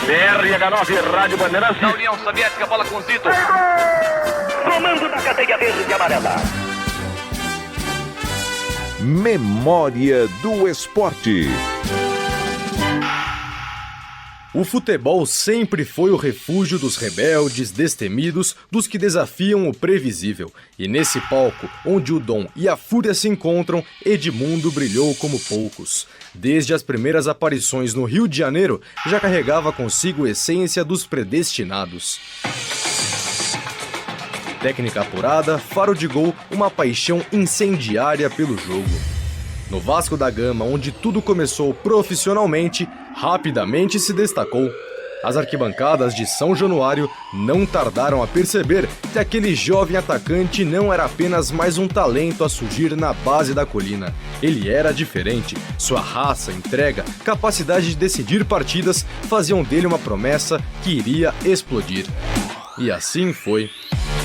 BRH9, Rádio Bandeirantes. Da União Soviética, bola com Zito. Comando da cadeia verde e amarela. Memória do Esporte. O futebol sempre foi o refúgio dos rebeldes, destemidos, dos que desafiam o previsível. E nesse palco, onde o dom e a fúria se encontram, Edmundo brilhou como poucos. Desde as primeiras aparições no Rio de Janeiro, já carregava consigo a essência dos predestinados. Técnica apurada, faro de gol, uma paixão incendiária pelo jogo. No Vasco da Gama, onde tudo começou profissionalmente, rapidamente se destacou. As arquibancadas de São Januário não tardaram a perceber que aquele jovem atacante não era apenas mais um talento a surgir na base da colina. Ele era diferente. Sua raça, entrega, capacidade de decidir partidas faziam dele uma promessa que iria explodir. E assim foi.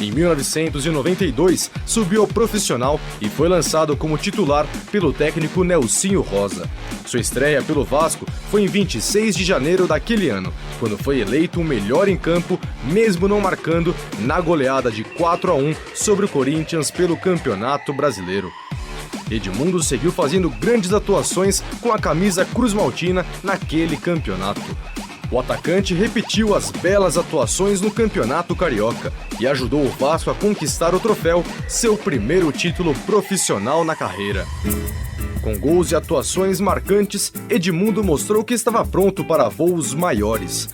Em 1992, subiu ao profissional e foi lançado como titular pelo técnico Nelsinho Rosa. Sua estreia pelo Vasco foi em 26 de janeiro daquele ano, quando foi eleito o melhor em campo, mesmo não marcando na goleada de 4-1 sobre o Corinthians pelo Campeonato Brasileiro. Edmundo seguiu fazendo grandes atuações com a camisa cruz-maltina naquele campeonato. O atacante repetiu as belas atuações no Campeonato Carioca e ajudou o Vasco a conquistar o troféu, seu primeiro título profissional na carreira. Com gols e atuações marcantes, Edmundo mostrou que estava pronto para voos maiores.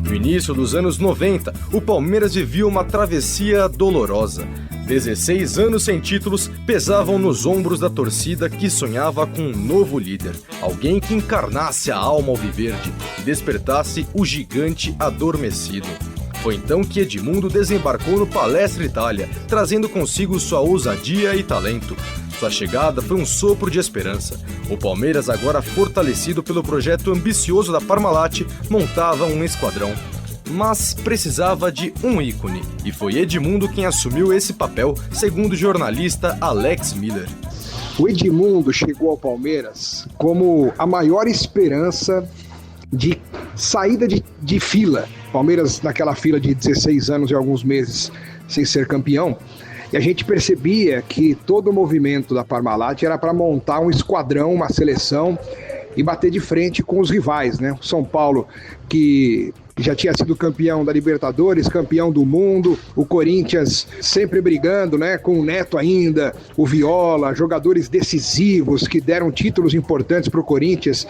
No início dos anos 90, o Palmeiras vivia uma travessia dolorosa. 16 anos sem títulos pesavam nos ombros da torcida que sonhava com um novo líder. Alguém que encarnasse a alma alviverde e despertasse o gigante adormecido. Foi então que Edmundo desembarcou no Palestra Itália, trazendo consigo sua ousadia e talento. Sua chegada foi um sopro de esperança. O Palmeiras, agora fortalecido pelo projeto ambicioso da Parmalat, montava um esquadrão. Mas precisava de um ícone, e foi Edmundo quem assumiu esse papel, segundo o jornalista Alex Miller. O Edmundo chegou ao Palmeiras como a maior esperança de saída de fila. Palmeiras naquela fila de 16 anos e alguns meses sem ser campeão, e a gente percebia que todo o movimento da Parmalat era para montar um esquadrão, uma seleção e bater de frente com os rivais, né? O São Paulo, que já tinha sido campeão da Libertadores, campeão do mundo, o Corinthians sempre brigando, né, com o Neto ainda, o Viola, jogadores decisivos que deram títulos importantes para o Corinthians.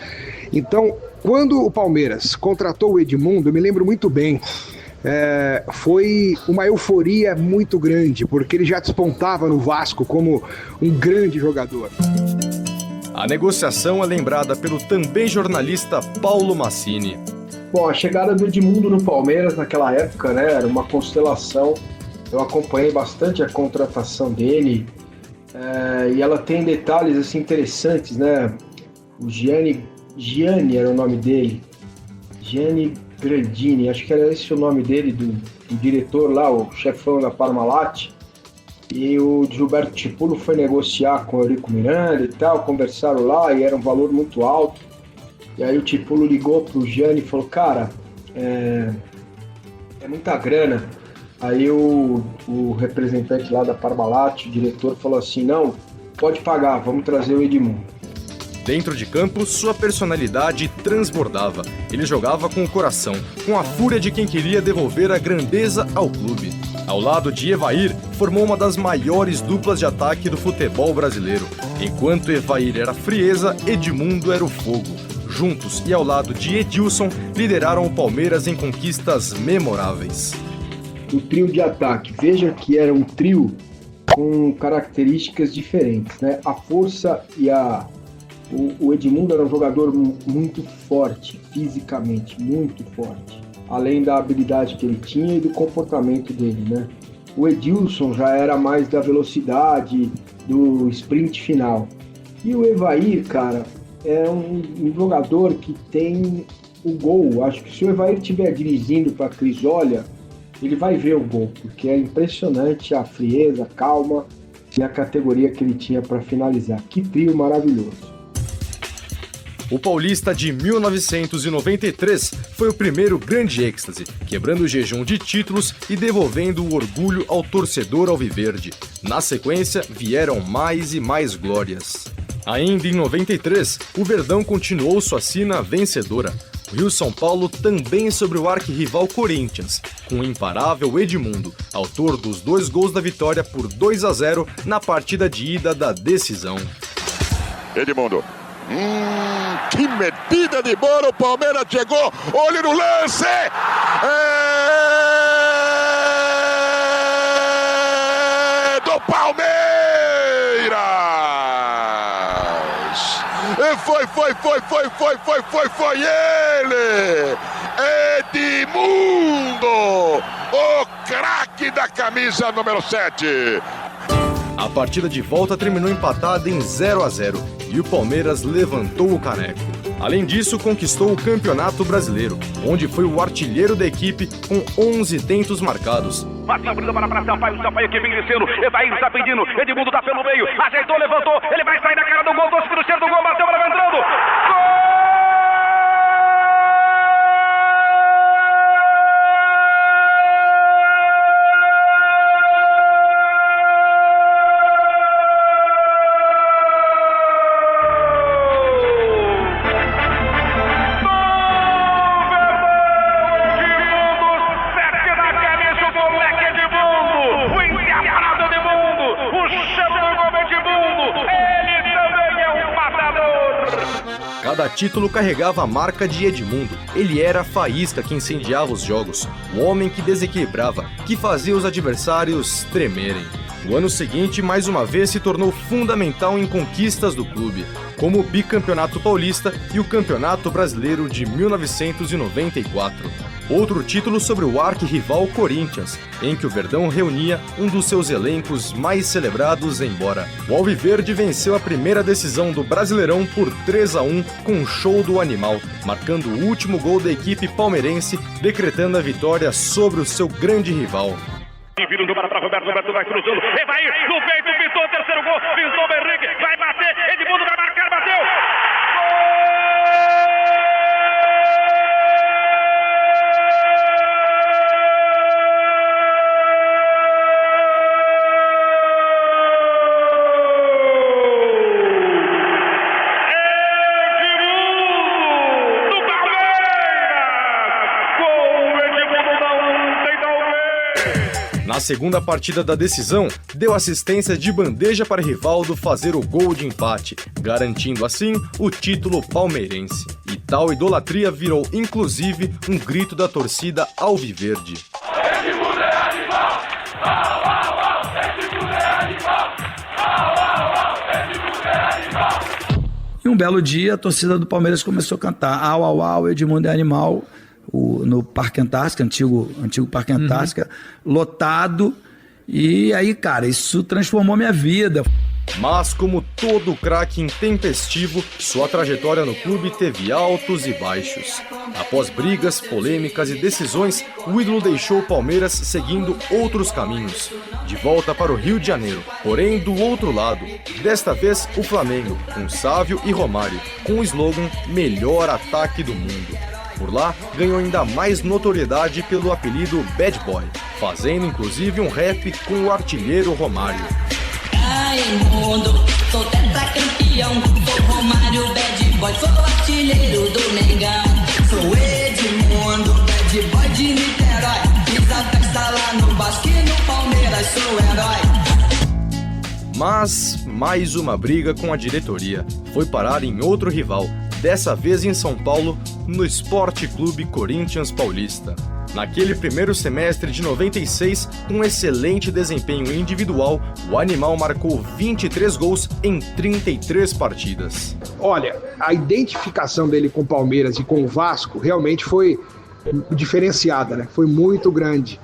Então, quando o Palmeiras contratou o Edmundo, eu me lembro muito bem, foi uma euforia muito grande, porque ele já despontava no Vasco como um grande jogador. A negociação é lembrada pelo também jornalista Paulo Massini. Bom, a chegada do Edmundo no Palmeiras naquela época, né, era uma constelação. Eu acompanhei bastante a contratação dele e ela tem detalhes assim, interessantes, né? O Gianni era o nome dele, Gianni Grandini, acho que era esse o nome dele, do diretor lá, o chefão da Parmalat. E o Gilberto Tipulo foi negociar com o Eurico Miranda e tal, conversaram lá e era um valor muito alto. E aí o Tipulo ligou pro Gianni e falou, cara, é muita grana. Aí o representante lá da Parmalat, o diretor, falou assim, não, pode pagar, vamos trazer o Edmundo. Dentro de campo, sua personalidade transbordava. Ele jogava com o coração, com a fúria de quem queria devolver a grandeza ao clube. Ao lado de Evair, formou uma das maiores duplas de ataque do futebol brasileiro. Enquanto Evair era frieza, Edmundo era o fogo. Juntos e ao lado de Edilson, lideraram o Palmeiras em conquistas memoráveis. O trio de ataque, veja que era um trio com características diferentes, né? A força e o Edmundo era um jogador muito forte, fisicamente, muito forte. Além da habilidade que ele tinha e do comportamento dele, né? O Edilson já era mais da velocidade, do sprint final. E o Evair, cara, é um jogador que tem o gol. Acho que se o Evair estiver dirigindo para a Crisolha, ele vai ver o gol, porque é impressionante a frieza, a calma e a categoria que ele tinha para finalizar. Que trio maravilhoso. O Paulista de 1993 foi o primeiro grande êxtase, quebrando o jejum de títulos e devolvendo o orgulho ao torcedor alviverde. Na sequência, vieram mais e mais glórias. Ainda em 93, o Verdão continuou sua sina vencedora. O Rio-São Paulo também sobre o arquirrival Corinthians, com o imparável Edmundo, autor dos 2 gols da vitória por 2-0 na partida de ida da decisão. Edmundo. Que metida de bola, o Palmeiras chegou, olho no lance! É do Palmeiras! Foi ele! Edmundo, o craque da camisa número 7. A partida de volta terminou empatada em 0-0 e o Palmeiras levantou o caneco. Além disso, conquistou o Campeonato Brasileiro, onde foi o artilheiro da equipe com 11 tentos marcados. Marcinho abrindo para Sampaio, Sampaio que vem crescendo, Evair está pedindo, Edmundo tá pelo meio, ajeitou, levantou, ele vai sair na cara do gol, doce do cheiro do gol, bateu, ela vai entrando, gol! Cada título carregava a marca de Edmundo. Ele era a faísca que incendiava os jogos, o homem que desequilibrava, que fazia os adversários tremerem. O ano seguinte, mais uma vez, se tornou fundamental em conquistas do clube, como o bicampeonato paulista e o Campeonato Brasileiro de 1994. Outro título sobre o arquirrival Corinthians, em que o Verdão reunia um dos seus elencos mais celebrados embora. O Alviverde venceu a primeira decisão do Brasileirão por 3-1 com um show do animal, marcando o último gol da equipe palmeirense, decretando a vitória sobre o seu grande rival. Virando para Roberto, Roberto vai cruzando, Evair no peito, pintou o terceiro gol, pintou o Henrique, vai bater, Edmundo vai marcar, bateu! Na segunda partida da decisão, deu assistência de bandeja para Rivaldo fazer o gol de empate, garantindo assim o título palmeirense. E tal idolatria virou inclusive um grito da torcida alviverde. E um belo dia a torcida do Palmeiras começou a cantar "Au, au, au, Edmundo é animal", no Parque Antártica, antigo Parque Antártica, lotado. E aí, cara, isso transformou minha vida. Mas, como todo craque intempestivo, sua trajetória no clube teve altos e baixos. Após brigas, polêmicas e decisões, o ídolo deixou o Palmeiras seguindo outros caminhos, de volta para o Rio de Janeiro. Porém, do outro lado, desta vez o Flamengo, com Sávio e Romário, com o slogan "Melhor ataque do mundo". Por lá, ganhou ainda mais notoriedade pelo apelido Bad Boy, fazendo inclusive um rap com o artilheiro Romário. Mundo, sou tetracampeão, sou Romário, Bad Boy, sou artilheiro do Mengão. Sou Edmundo, Bad Boy de Niterói, fiz a festa lá no Vasco e no Palmeiras, sou herói. Mas mais uma briga com a diretoria foi parar em outro rival, dessa vez em São Paulo, no Esporte Clube Corinthians Paulista. Naquele primeiro semestre de 96, com excelente desempenho individual, o animal marcou 23 gols em 33 partidas. Olha, a identificação dele com o Palmeiras e com o Vasco realmente foi diferenciada, né? Foi muito grande.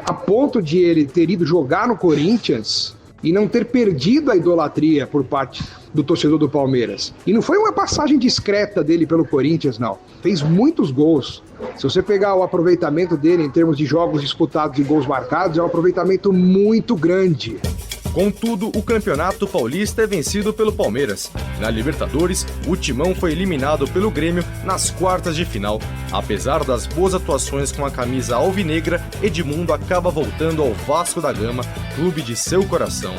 A ponto de ele ter ido jogar no Corinthians e não ter perdido a idolatria por parte do torcedor do Palmeiras. E não foi uma passagem discreta dele pelo Corinthians, não. Fez muitos gols. Se você pegar o aproveitamento dele em termos de jogos disputados e gols marcados, é um aproveitamento muito grande. Contudo, o Campeonato Paulista é vencido pelo Palmeiras. Na Libertadores, o Timão foi eliminado pelo Grêmio nas quartas de final. Apesar das boas atuações com a camisa alvinegra, Edmundo acaba voltando ao Vasco da Gama, clube de seu coração.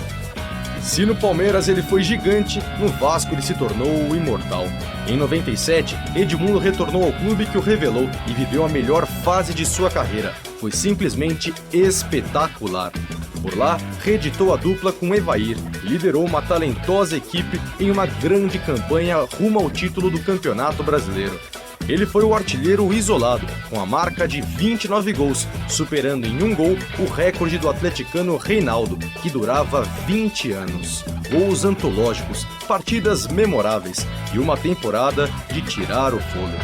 Se no Palmeiras ele foi gigante, no Vasco ele se tornou o imortal. Em 97, Edmundo retornou ao clube que o revelou e viveu a melhor fase de sua carreira. Foi simplesmente espetacular. Por lá, reeditou a dupla com Evair e liderou uma talentosa equipe em uma grande campanha rumo ao título do Campeonato Brasileiro. Ele foi o artilheiro isolado, com a marca de 29 gols, superando em um gol o recorde do atleticano Reinaldo, que durava 20 anos. Gols antológicos, partidas memoráveis e uma temporada de tirar o fôlego.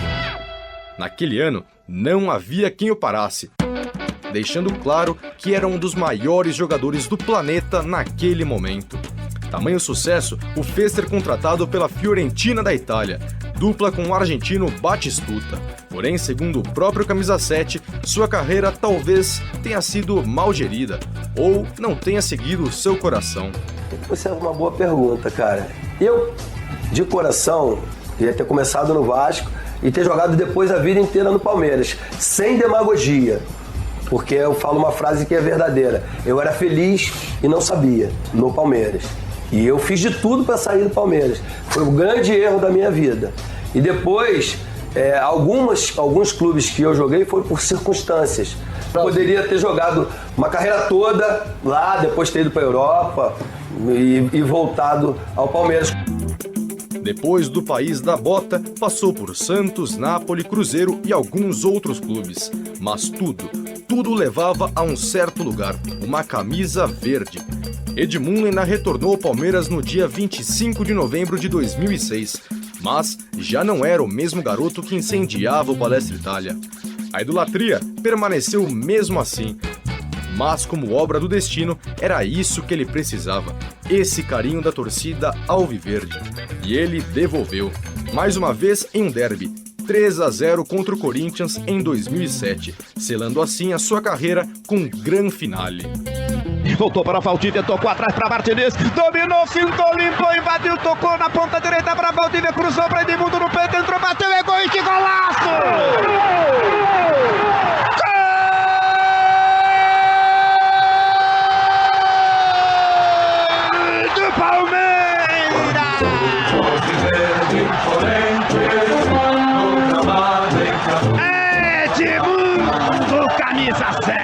Naquele ano, não havia quem o parasse, deixando claro que era um dos maiores jogadores do planeta naquele momento. Tamanho sucesso o fez ser contratado pela Fiorentina da Itália, dupla com o argentino Batistuta. Porém, segundo o próprio Camisa 7, sua carreira talvez tenha sido mal gerida ou não tenha seguido o seu coração. Essa é uma boa pergunta, cara. Eu, de coração, ia ter começado no Vasco e ter jogado depois a vida inteira no Palmeiras, sem demagogia. Porque eu falo uma frase que é verdadeira. Eu era feliz e não sabia, no Palmeiras. E eu fiz de tudo para sair do Palmeiras. Foi um grande erro da minha vida. E depois, alguns clubes que eu joguei foram por circunstâncias. Eu poderia ter jogado uma carreira toda lá, depois ter ido para a Europa e voltado ao Palmeiras. Depois do país da bota, passou por Santos, Nápoles, Cruzeiro e alguns outros clubes. Mas tudo levava a um certo lugar, uma camisa verde. Edmundo ainda retornou ao Palmeiras no dia 25 de novembro de 2006, mas já não era o mesmo garoto que incendiava o Palestra Itália. A idolatria permaneceu mesmo assim, mas como obra do destino, era isso que ele precisava, esse carinho da torcida alviverde. E ele devolveu, mais uma vez em um derby, 3-0 contra o Corinthians em 2007, selando assim a sua carreira com um grande finale. Voltou para Valdívia, tocou atrás para Martinez, dominou, fintou, limpou, invadiu, tocou na ponta direita para Valdívia, cruzou para Edmundo no peito, entrou, bateu, é gol e que golaço! Gol do Palmeiras! Edmundo, camisa 7!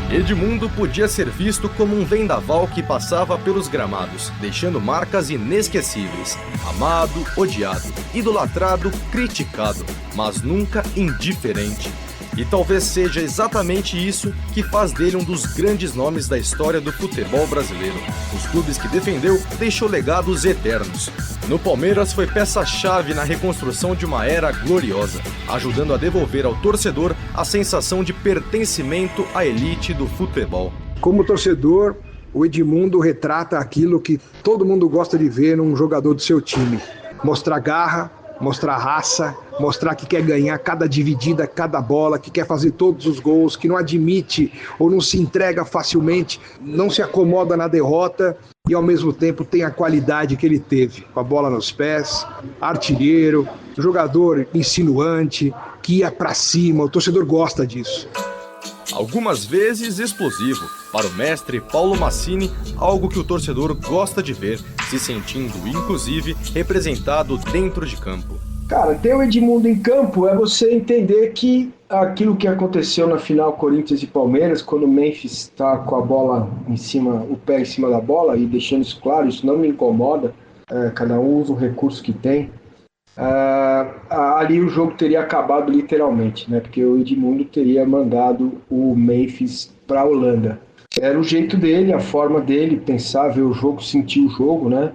Edmundo podia ser visto como um vendaval que passava pelos gramados, deixando marcas inesquecíveis. Amado, odiado, idolatrado, criticado, mas nunca indiferente. E talvez seja exatamente isso que faz dele um dos grandes nomes da história do futebol brasileiro. Os clubes que defendeu deixou legados eternos. No Palmeiras foi peça-chave na reconstrução de uma era gloriosa, ajudando a devolver ao torcedor a sensação de pertencimento à elite do futebol. Como torcedor, o Edmundo retrata aquilo que todo mundo gosta de ver num jogador do seu time. Mostrar garra, mostrar raça, mostrar que quer ganhar cada dividida, cada bola, que quer fazer todos os gols, que não admite ou não se entrega facilmente, não se acomoda na derrota e ao mesmo tempo tem a qualidade que ele teve, com a bola nos pés, artilheiro, jogador insinuante, que ia pra cima, o torcedor gosta disso. Algumas vezes explosivo, para o mestre Paulo Massini, algo que o torcedor gosta de ver, se sentindo, inclusive, representado dentro de campo. Cara, ter o Edmundo em campo é você entender que aquilo que aconteceu na final Corinthians e Palmeiras, quando o Memphis está com a bola em cima, o pé em cima da bola, e deixando isso claro, isso não me incomoda, cada um usa o recurso que tem, ali o jogo teria acabado literalmente, né? Porque o Edmundo teria mandado o Memphis para a Holanda. Era o jeito dele, a forma dele pensar, ver o jogo, sentir o jogo, né?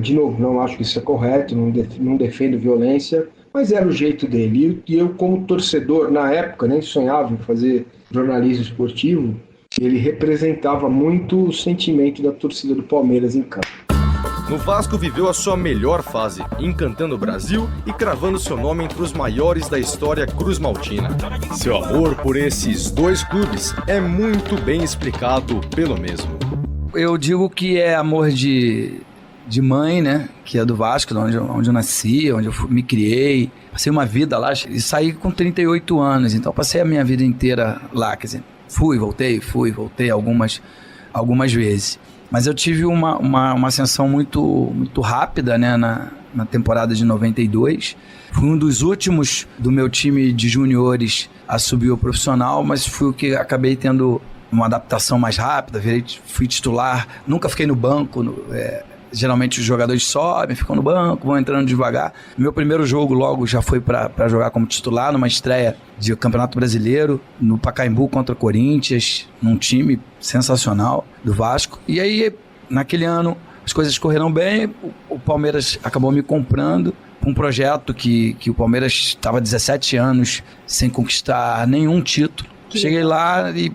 De novo, não acho que isso é correto, não defendo violência, mas era o jeito dele. E eu, como torcedor, na época, nem sonhava em fazer jornalismo esportivo, ele representava muito o sentimento da torcida do Palmeiras em campo. No Vasco viveu a sua melhor fase, encantando o Brasil e cravando seu nome entre os maiores da história cruzmaltina. Seu amor por esses dois clubes é muito bem explicado pelo mesmo. Eu digo que é amor de mãe, né? Que é do Vasco, onde eu nasci, onde eu me criei. Passei uma vida lá e saí com 38 anos, então passei a minha vida inteira lá, quer dizer, fui, voltei algumas vezes. Mas eu tive uma ascensão muito rápida, né, na temporada de 92. Fui um dos últimos do meu time de juniores a subir ao profissional, mas fui o que acabei tendo uma adaptação mais rápida, fui titular, nunca fiquei no banco. Geralmente os jogadores sobem, ficam no banco, vão entrando devagar. Meu primeiro jogo logo já foi para jogar como titular, numa estreia de Campeonato Brasileiro, no Pacaembu contra o Corinthians, num time sensacional do Vasco. E aí, naquele ano, as coisas correram bem, o Palmeiras acabou me comprando um projeto que o Palmeiras estava 17 anos sem conquistar nenhum título. Cheguei lá e,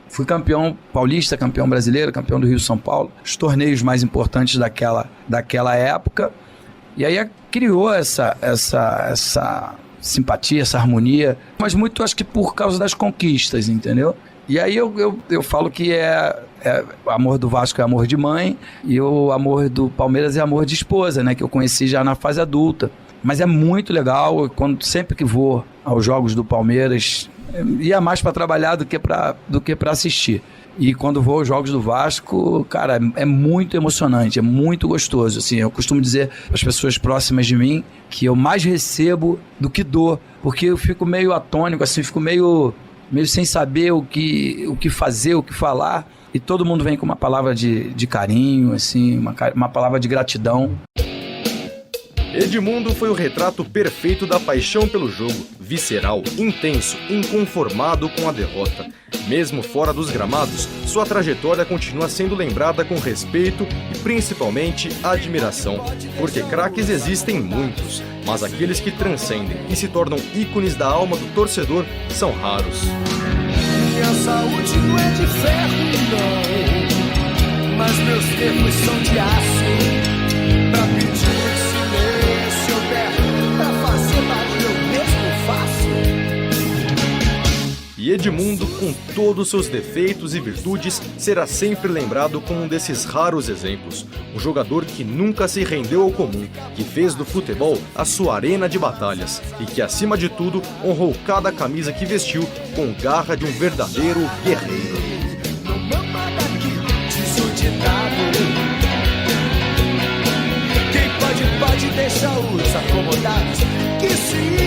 fui campeão paulista, campeão brasileiro, campeão do Rio São Paulo, os torneios mais importantes daquela época. E aí criou essa simpatia, essa harmonia, mas muito acho que por causa das conquistas, entendeu? E aí eu falo que o amor do Vasco é amor de mãe e o amor do Palmeiras é amor de esposa, né? Que eu conheci já na fase adulta. Mas é muito legal, sempre que vou aos jogos do Palmeiras, ia mais para trabalhar do que para assistir. E quando vou aos jogos do Vasco, cara, é muito emocionante, é muito gostoso. Assim, eu costumo dizer para as pessoas próximas de mim que eu mais recebo do que dou, porque eu fico meio atônico, assim, fico meio sem saber o que fazer, o que falar. E todo mundo vem com uma palavra de carinho, assim, uma palavra de gratidão. Edmundo foi o retrato perfeito da paixão pelo jogo, visceral, intenso, inconformado com a derrota. Mesmo fora dos gramados, sua trajetória continua sendo lembrada com respeito e principalmente admiração, porque craques existem muitos, mas aqueles que transcendem e se tornam ícones da alma do torcedor são raros. Minha saúde não é de ferro, não, mas meus nervos são de aço. Pra pedir silêncio eu berro, pra fazer barulho eu mesmo faço. E Edmundo, com todos seus defeitos e virtudes, será sempre lembrado como um desses raros exemplos. Um jogador que nunca se rendeu ao comum, que fez do futebol a sua arena de batalhas e que, acima de tudo, honrou cada camisa que vestiu com garra de um verdadeiro guerreiro. Não mama daqui, diz o ditado. Quem pode deixar os acomodados que se